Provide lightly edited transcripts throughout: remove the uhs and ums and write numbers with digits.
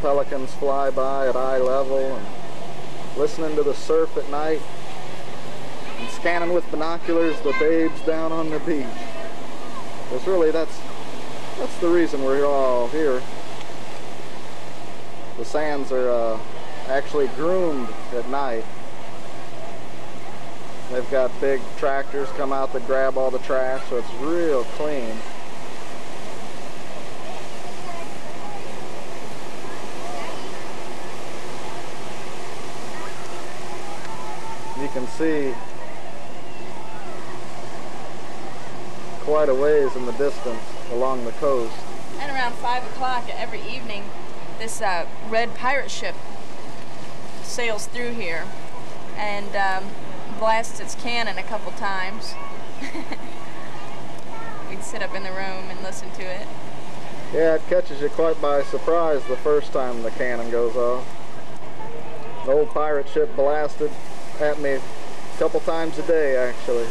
pelicans fly by at eye level, and listening to the surf at night, and scanning with binoculars the babes down on the beach. Because really that's the reason we're all here. The sands are actually groomed at night. They've got big tractors come out that grab all the trash, so it's real clean. You can see quite a ways in the distance along the coast. And around 5 o'clock every evening, this red pirate ship sails through here and blasts its cannon a couple times. We'd sit up in the room and listen to it. Yeah, it catches you quite by surprise the first time the cannon goes off. The old pirate ship blasted at me a couple times a day, actually.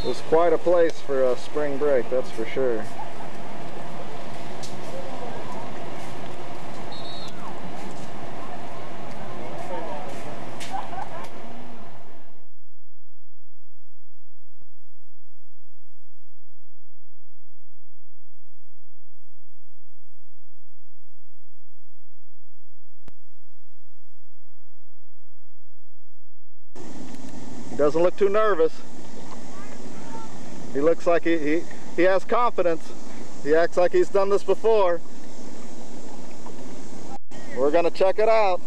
It was quite a place for a spring break, that's for sure. He doesn't look too nervous. He looks like he has confidence. He acts like he's done this before. We're gonna check it out.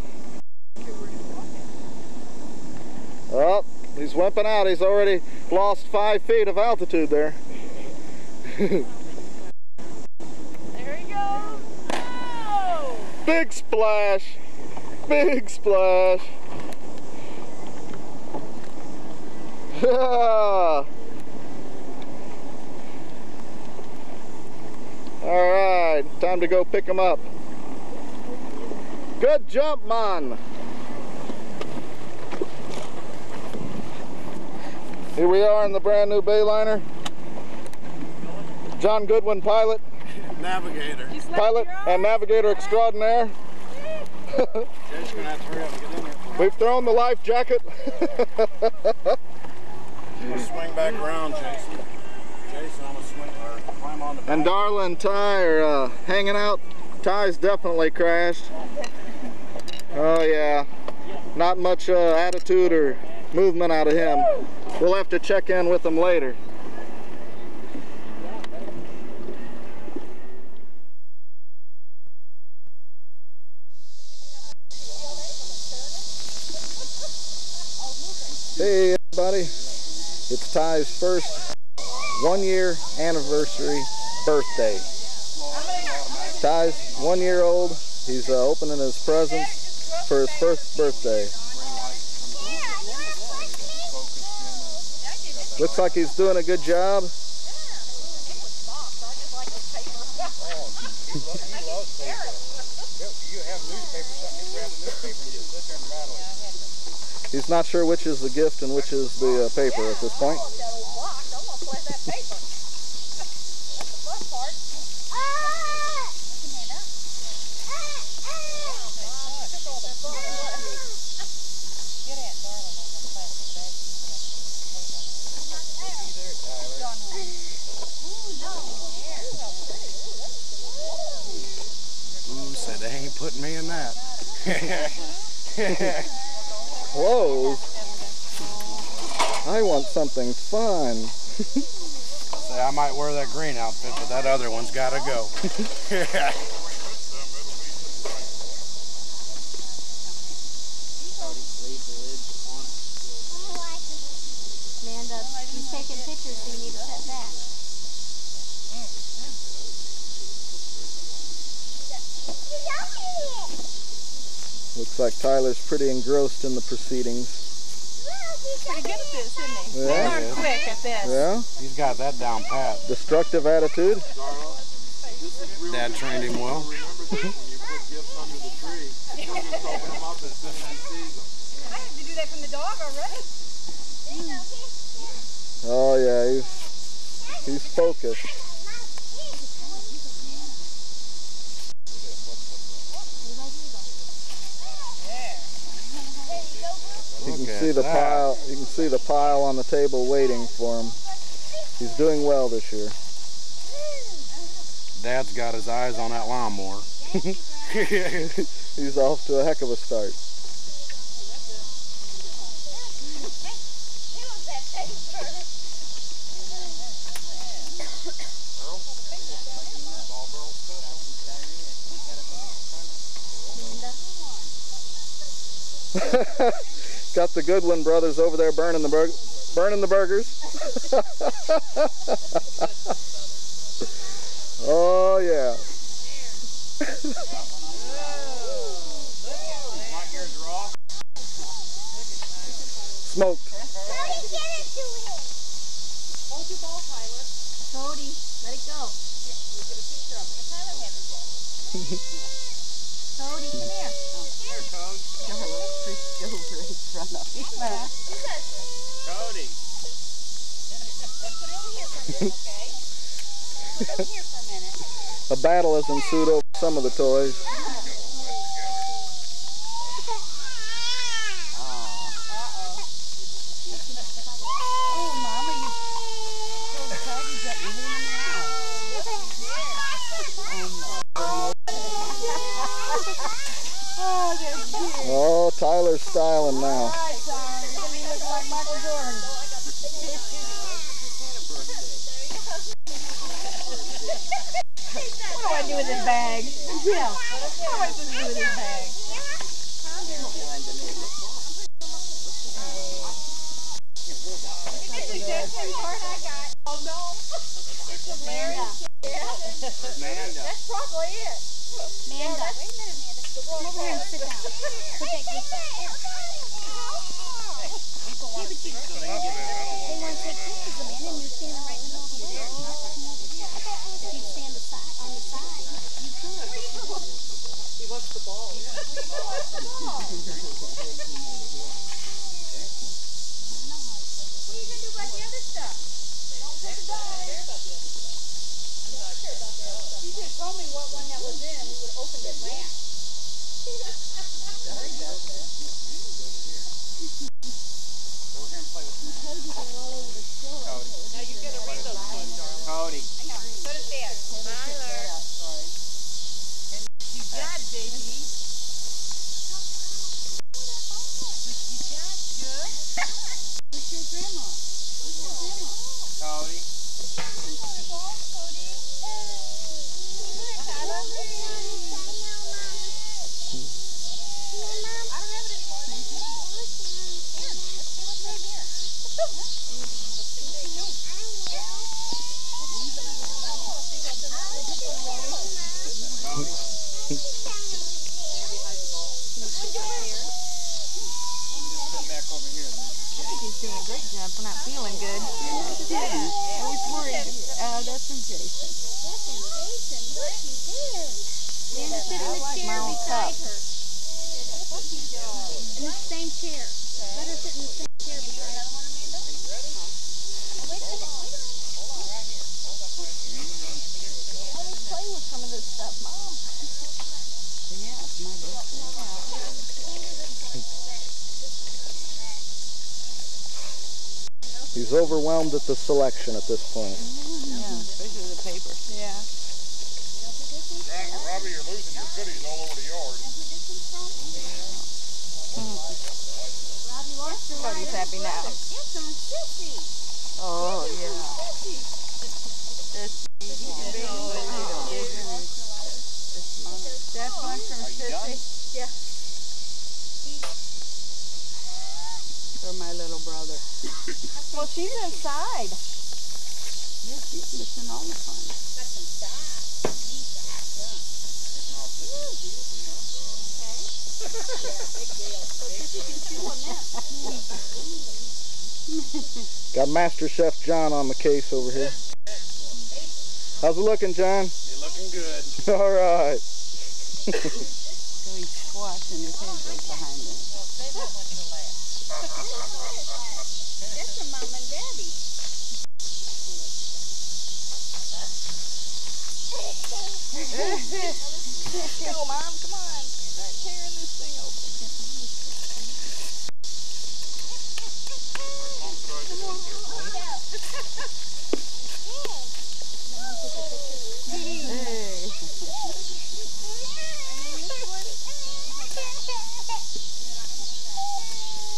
Oh, he's wimping out. He's already lost 5 feet of altitude there. There he goes. Oh! Big splash. Big splash. Alright, time to go pick him up. Good jump, man. Here we are in the brand new Bayliner. John Goodwin, pilot. Navigator. Pilot and navigator extraordinaire. Jason's gonna have to hurry up and get in there. We've thrown the life jacket. We'll swing back around, Jason. Jason, I'm gonna swing or climb on the back. And Darla and Ty are hanging out. Ty's definitely crashed. Oh yeah, not much attitude or movement out of him. We'll have to check in with him later. Hey everybody, it's Ty's first 1-year anniversary birthday. Ty's 1 year old. He's opening his presents for his first birthday. Looks like he's doing a good job. He's not sure which is the gift and which is the paper at this point. Ooh, said they ain't putting me in that. Clothes? I want something fun. Say I might wear that green outfit, but that other one's gotta go. Amanda, he's taking pictures, so you need to set back. Looks like Tyler's pretty engrossed in the proceedings. Pretty good at this, isn't he? Yeah. Darn quick at this. Yeah? He's got that down pat. Destructive attitude. Dad trained him well. I have to do that from the dog already. Oh yeah, he's He's focused. You can see the pile. You can see the pile on the table waiting for him. He's doing well this year. Dad's got his eyes on that lawnmower. He's off to a heck of a start. Got the Goodwin brothers over there burning the burgers. Oh yeah. Smoked. Cody, get it to him. Hold your ball, Tyler. Cody, let it go. Here, we'll get a picture of it. Tyler has it. Cody, come here. Here, Coach. Over in front of me. Cody. Put it over here for a minute, okay? Put it over here for a minute. A battle has ensued over some of the toys. Oh, Tyler's styling now. What do I do with this bag? Yeah. What am I supposed to do with this bag? This is just the part I got. Oh no. Amanda. That's probably it. Amanda. Wait a minute, Amanda. Come over here and sit down. Put that gift back. They want to take pictures, Amanda, and you're standing right in the middle of the room. You're not looking over here. If you stand on the side, you could. He wants the ball. What are you going to do about the other stuff? Don't take it down. You should have told me what one that was in. We would have opened it last. Now you gotta read those to him, darling. Cody. Put it there. Tyler. You got it, baby. You got it, good. Where's your grandma? Where's your grandma? Cody. He's doing a great job for not feeling good. I was worried. That's from Jason. That's from Jason. Look, he's there. Amanda, sit in the like my chair own beside cup. her. In the same chair. Let her sit in the same chair beside her. Wait a minute. Let me play with some of this stuff, Mom. Yeah, it's my birthday. He's overwhelmed at the selection at this point. Yeah, especially the paper. Yeah. Robbie, you're losing your goodies all over the yard. Robbie lost your Cody's happy now. It's on Sissy. Oh, yeah. That's one from Sissy. Yeah. For my little brother. Well, she's inside. Yes, he's missing all the fun. Got Master Chef John on the case over here. How's it looking, John? You're looking good. All right. So he's squashing his head goes behind him. That's from Mom and Daddy. Let's go, Mom. Come on. Start tearing this thing open.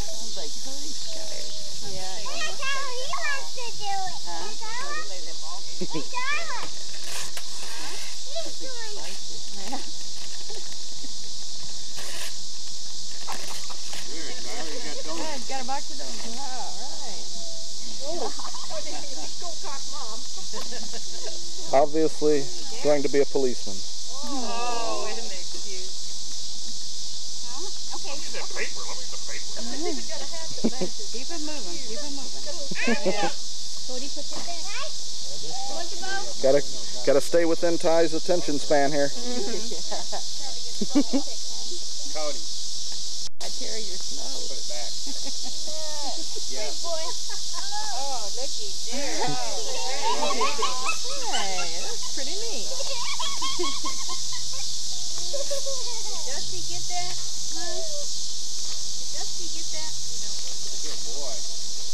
Sounds like Cody Skyers. Yeah. Got a box of donuts. All right. Obviously going to be a policeman. Oh, wait a minute, excuse. Okay. Keep it moving, keep it moving. Cody, put this back. Want the bow? Gotta stay within Ty's attention span here. Cody, I carry your snow. put it back. Yeah. Boy. Oh, looky there. Hey, that's pretty neat. Did Dusty get that? Huh? Did Dusty get that? Good boy.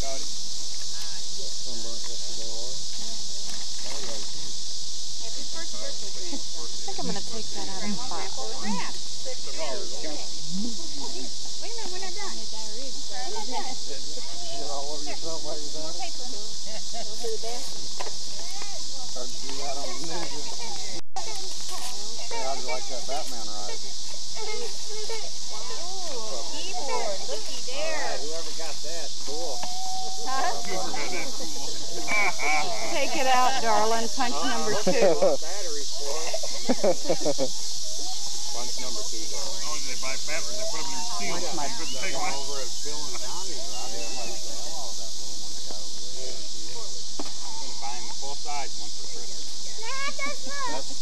Cody. Happy first birthday, grandson. I think I'm going to take that out of the box. Crap. Wait a minute, we're not done. We're not done. Shit all over yourself like More that. paper. Go to the bathroom. Hard to do that on the Ninja. How'd you like that Batman ride? Keyboard, looky there. Whoever got that, cool. Take it out, darling. Punch number 2. Batteries for it. Bunch number 2 though. Oh, they buy batteries, they put them in their seals. Watch my Couldn't take them out. Over at Bill and Johnny's, right? They like the hell out of that little one they got over there. I'm gonna buy him a full size one for Christmas.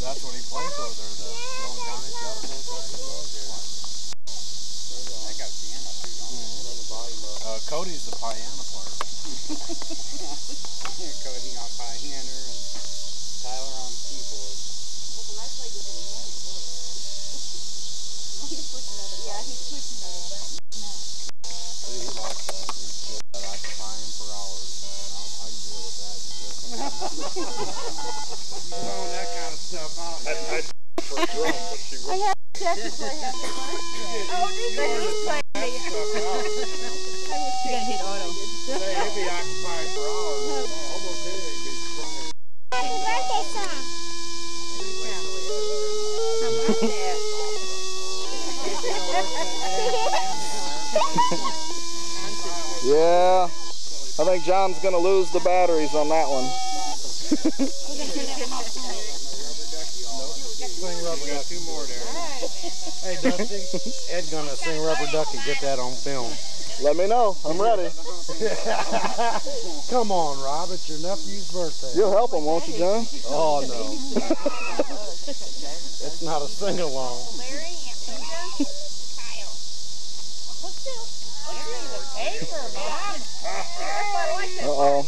That's what he plays over there. The Bill and Johnny's got a full size. He loves it. They got a piano too, don't they? Turn the volume up. Cody's the piano player. Cody on piano and Tyler on keyboard. Yeah, he's pushing the button. He likes that. He said that I could buy him for hours, man. I can deal with that. Throwing that kind of stuff out. I'd for a drum, but she I wouldn't. had Jeff to play happy birthday. Oh, did they just play me? You gotta hit auto. Say he'd be occupied for hours. Almost anything be sprung. Happy birthday song. How about that? Yeah, I think John's gonna lose the batteries on that one. Sing Rubber Ducky. 2 more there. Hey Dusty, Ed's gonna sing Rubber Ducky. Get that on film. Let me know, I'm ready. Come on, Rob. It's your nephew's birthday. You'll help him, won't you, John? Oh no. It's not a sing along. Larry, Aunt Linda, Kyle. What's this? Paper, Mom. Uh-oh.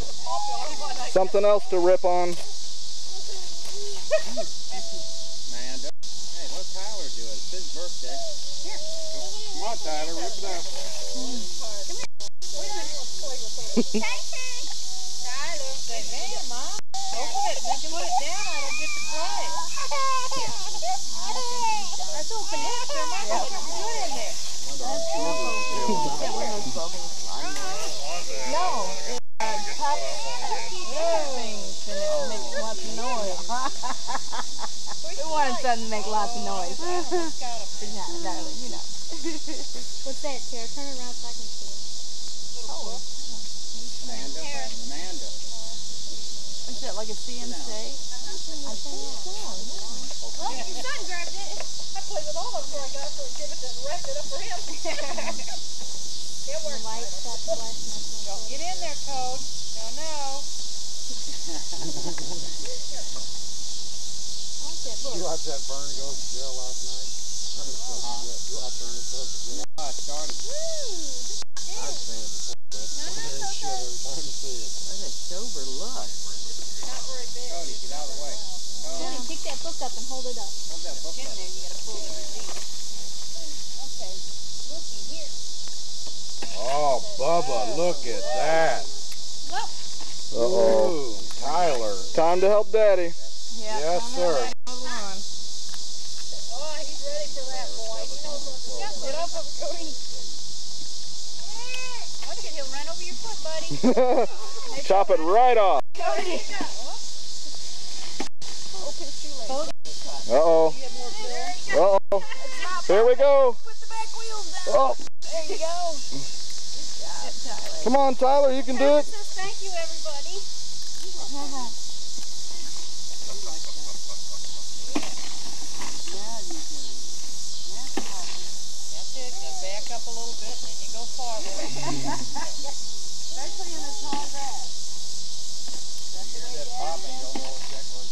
Something else to rip on. Man, hey, let Tyler do it. It's his birthday. Here. Come on, Tyler, rip it up. Tyler, say, man, Mom. Open it. Then you put it down. I don't get to play. Let's open it. There might be something good in there. No. Pop things and it makes lots of noise. We wanted something to make lots of noise. Yeah, darling, you know. What's that, Tara? Turn it around so I can see it. Amanda. Is that like a CNC? I think so, yeah. Well, your son grabbed it. I played with all of them before I got up there and give it and wrapped it up for him. It worked. The light stopped flashing. Don't get in there, Code. No. You watched that Vern go to jail last night? You watched Ernest go to jail? I started. I've seen it before, but it's shit every time you see it. What a sober look. Not very big. Cody, get out of the way. Johnny, kick that that book up and hold it up. Hold that book up. You gotta pull the release. Okay. Looky here. Oh, Bubba, look at that. Look. Uh-oh. Ooh, Tyler. Time to help Daddy. Yeah, Yes, sir. Oh, he's ready for that, boy. He knows what to do. Get up, Cody. Watch it, he'll run over your foot, buddy. Chop it right off. Cody. Open shoelace. Uh-oh. Uh-oh. Here we go. Put the back wheels down. Oh, There you go. come on, Tyler. You can do Tyler it. says thank you, everybody. That's it. Now back up a little bit, and then you go forward. Especially in the tall grass. That's the way That popping, don't know exactly what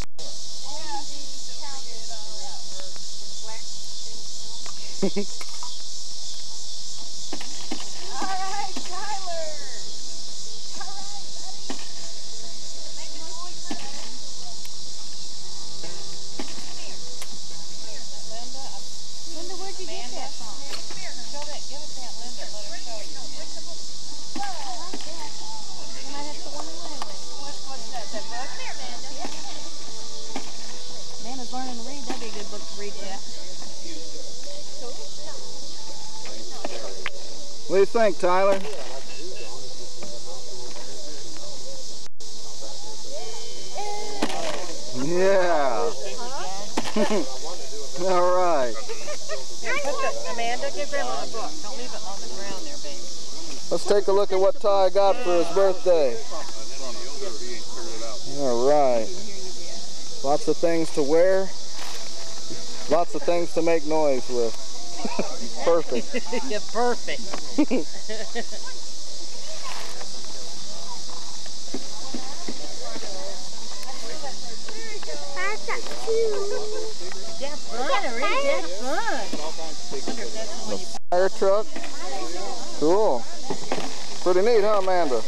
All right, Tyler. All right, buddy. Make a noise. Linda, where'd you get that from? Show that. Give it that, Linda. Let her show you. You might have to wonder why. What's that? That book? Come here, Amanda. Nana's learning to read. That'd be a good book to read for that. What do you think, Tyler? Yeah. All right. Here, put the, Amanda, give Grandma a book. Don't leave it on the ground there, baby. Let's take a look at what Ty got for his birthday. All right. Lots of things to wear. Lots of things to make noise with. Perfect. You're perfect. That's fun, that's fun. Fire truck. Cool. Pretty neat, huh, Amanda?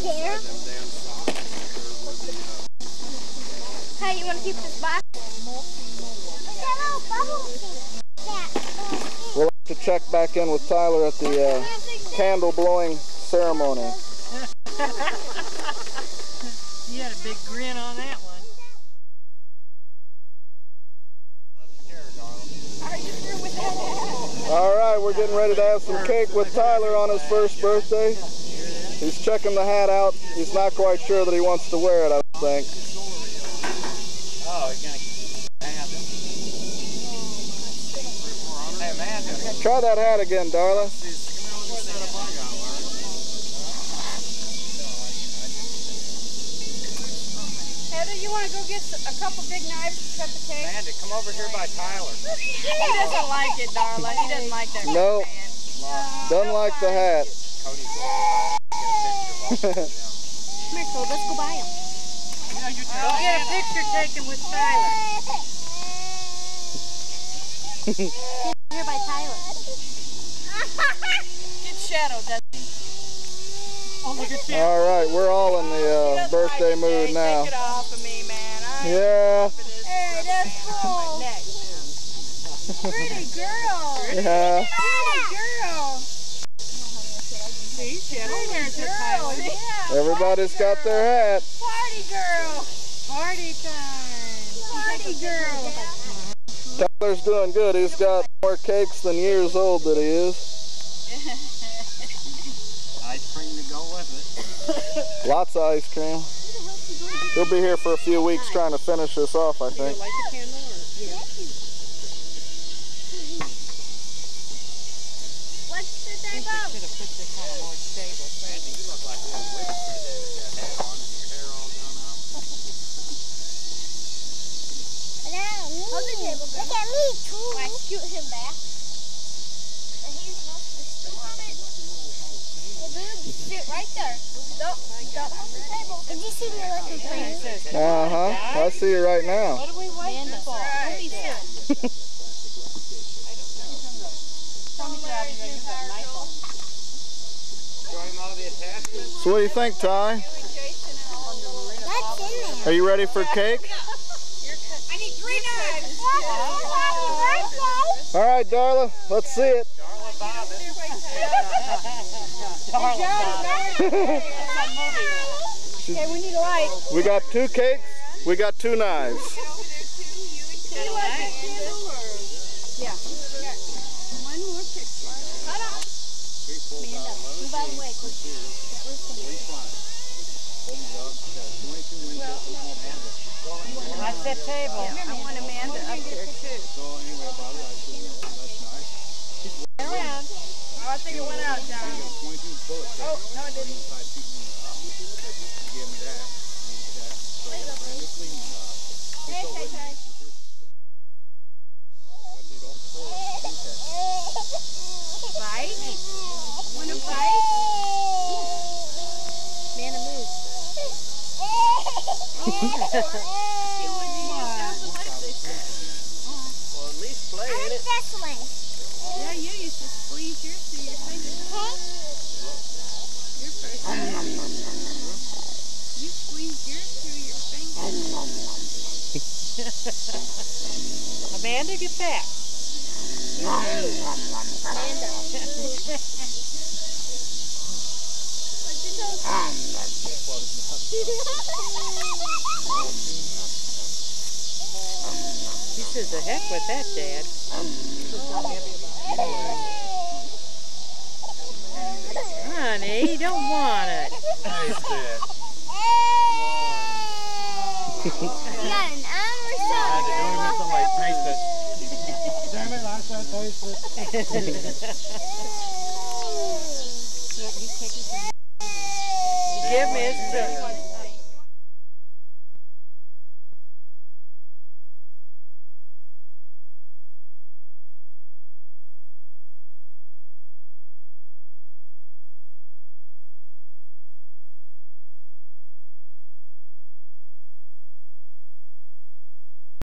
Here. Hey, you want to keep this box? We'll have to check back in with Tyler at the candle blowing ceremony. You had a big grin on that one. Are you through with that? All right, we're getting ready to have some cake with Tyler on his first birthday. He's checking the hat out. He's not quite sure that he wants to wear it, I think. Oh, he's gonna have it. Hey, Amanda. Try that hat again, darling. Heather, you want to go get a couple big knives to cut the cake? Amanda, come over here by Tyler. He doesn't like it, darling. He doesn't like that. No. Man. Doesn't like the hat. Cody's going to get a picture of all of them. Come here, Cole. Let's go buy him. Go get a picture taken with Tyler. Here by Tyler. Good shadow, Dusty. Look at you. All right, we're all in the birthday mood now. Take it off of me, man. Yeah. Hey, that's cool. Pretty girl. Yeah. Pretty girl. See, Shadow wears it, Tyler. Yeah. Everybody's got their hat. Party girl. Party time. Party girl. Tyler's doing good. He's got more cakes than years old that he is. Ice cream to go with it. Lots of ice cream. He'll be here for a few weeks trying to finish this off, I think. Light the candle or? Yeah. What's the I thing think about? they should have put this on a more stable thing. You look like a little witch today with that hat on and your hair all done up. Hold the table. Look at me too. I scoot him back. And he's still on it. Sit right there. Don't hold the table. Did you see me looking crazy? Uh-huh. I see you right now. What are we waiting for? Don't be silly. Show him all the attachments. So what do you think, Ty? That's in there. Are you ready for cake? All right, Darla, let's see it. Okay, we need a light. We got 2 cakes, we got 2 knives. Yeah. One more picture. Hold on. Amanda, move out of the way, please. Watch that table. I want Amanda up there too. Around. Oh, I think it went out, John. Oh, no, it didn't. Bite? Want to bite? Amanda, move. Well, at least play in it. This one. Yeah, you used to squeeze yours through your fingers. Your first you squeezed yours through your fingers. Amanda, get back. Amanda. He says, the heck with that, Dad. Honey, you don't want it. Taste it. You got an arm or I had to do something? him with somebody taste it. Damn it, I said taste it. He's taking some